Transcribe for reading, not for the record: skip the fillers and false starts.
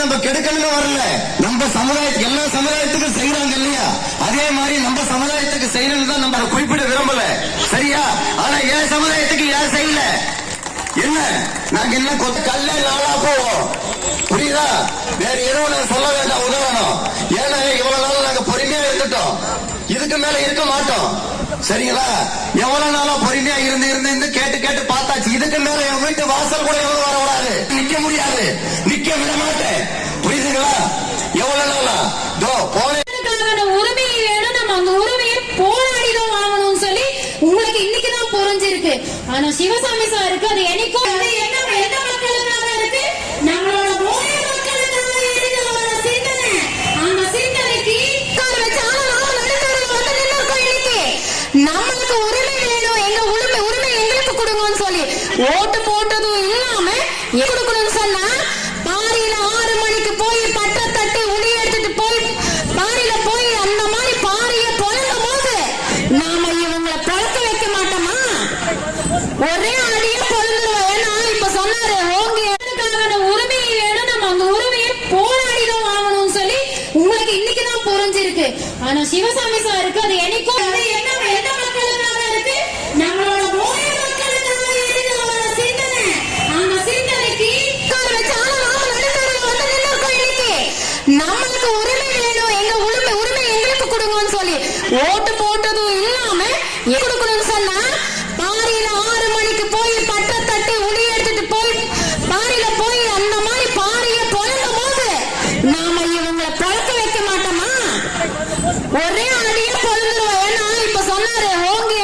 நம்ம கெடுக்கணும்னு வரல. நம்ம சமுதாயத்துக்கு எல்லா சமுதாயத்துக்கும் செய்யறாங்க இல்லையா, அதே மாதிரி நம்ம சமுதாயத்துக்கு செய்யணும்னு தான் நம்ம குறிப்பிட விரும்பல. சரியா? ஆனா என் சமுதாயத்துக்கு ஏன் செய்யல? என்ன நாங்க என்ன கல்ல நாளா போவோம், புரியுதா? வேற எதுவும் நாங்க சொல்ல வேண்டாம் உதாரணம். ஏன்னா இவ்வளவு நாள் நாங்க பொறுமையா இருந்துட்டோம், இதுக்கு மேல இருக்க மாட்டோம். சரிங்களா? எவ்வளவு நாளா பொறுமையா இருந்து கேட்டு கேட்டு பார்த்தாச்சு. இதுக்கு மேல என் வீட்டு வாசல் கூட எவ்வளவு வரக்கூடாது, நிக்க முடியாது, நிக்க விட மாட்டேன். புரியுதுங்களா? எவ்வளவு நாளா போன உரிமையை வேணும், நம்ம அந்த உரிமையை போராடிதான் வாங்கணும்னு சொல்லி உங்களுக்கு இன்னைக்குதான் புரிஞ்சிருக்கு. ஆனா சிவசாமி சாருக்கு அது என்னைக்கும் எந்த மக்களுக்காக இருக்கு? நம்மளோட போய மக்களுக்காக இருக்கு அவரோட சிந்தனை. அந்த சிந்தனைக்கு நம்மளுக்கு உரிமை வேணும், எங்க உரிமை எங்களுக்கு கொடுங்கன்னு சொல்லி ஓட்டு போட்டதும் இல்லாம கொடுக்கணும்னு சொன்னா பாரியில 6 மணிக்கு போய் பட்ட தட்டி உளி எடுத்துட்டு போய் பாரியில போய் அந்த மாதிரி பாரிய பொழங்கும் போது நாம இவங்களை பழக்க வைக்க மாட்டோமா? ஒரே அடியா பொழுதுருவோம். ஏன்னா இப்ப சொன்னாரு உரிமையை வேணும், நம்ம அந்த உரிமையை போராடிதான் வாங்கணும்னு சொல்லி உங்களுக்கு இன்னைக்குதான் புரிஞ்சிருக்கு. ஆனா சிவசாமி சாருக்கு அது என்னைக்கும்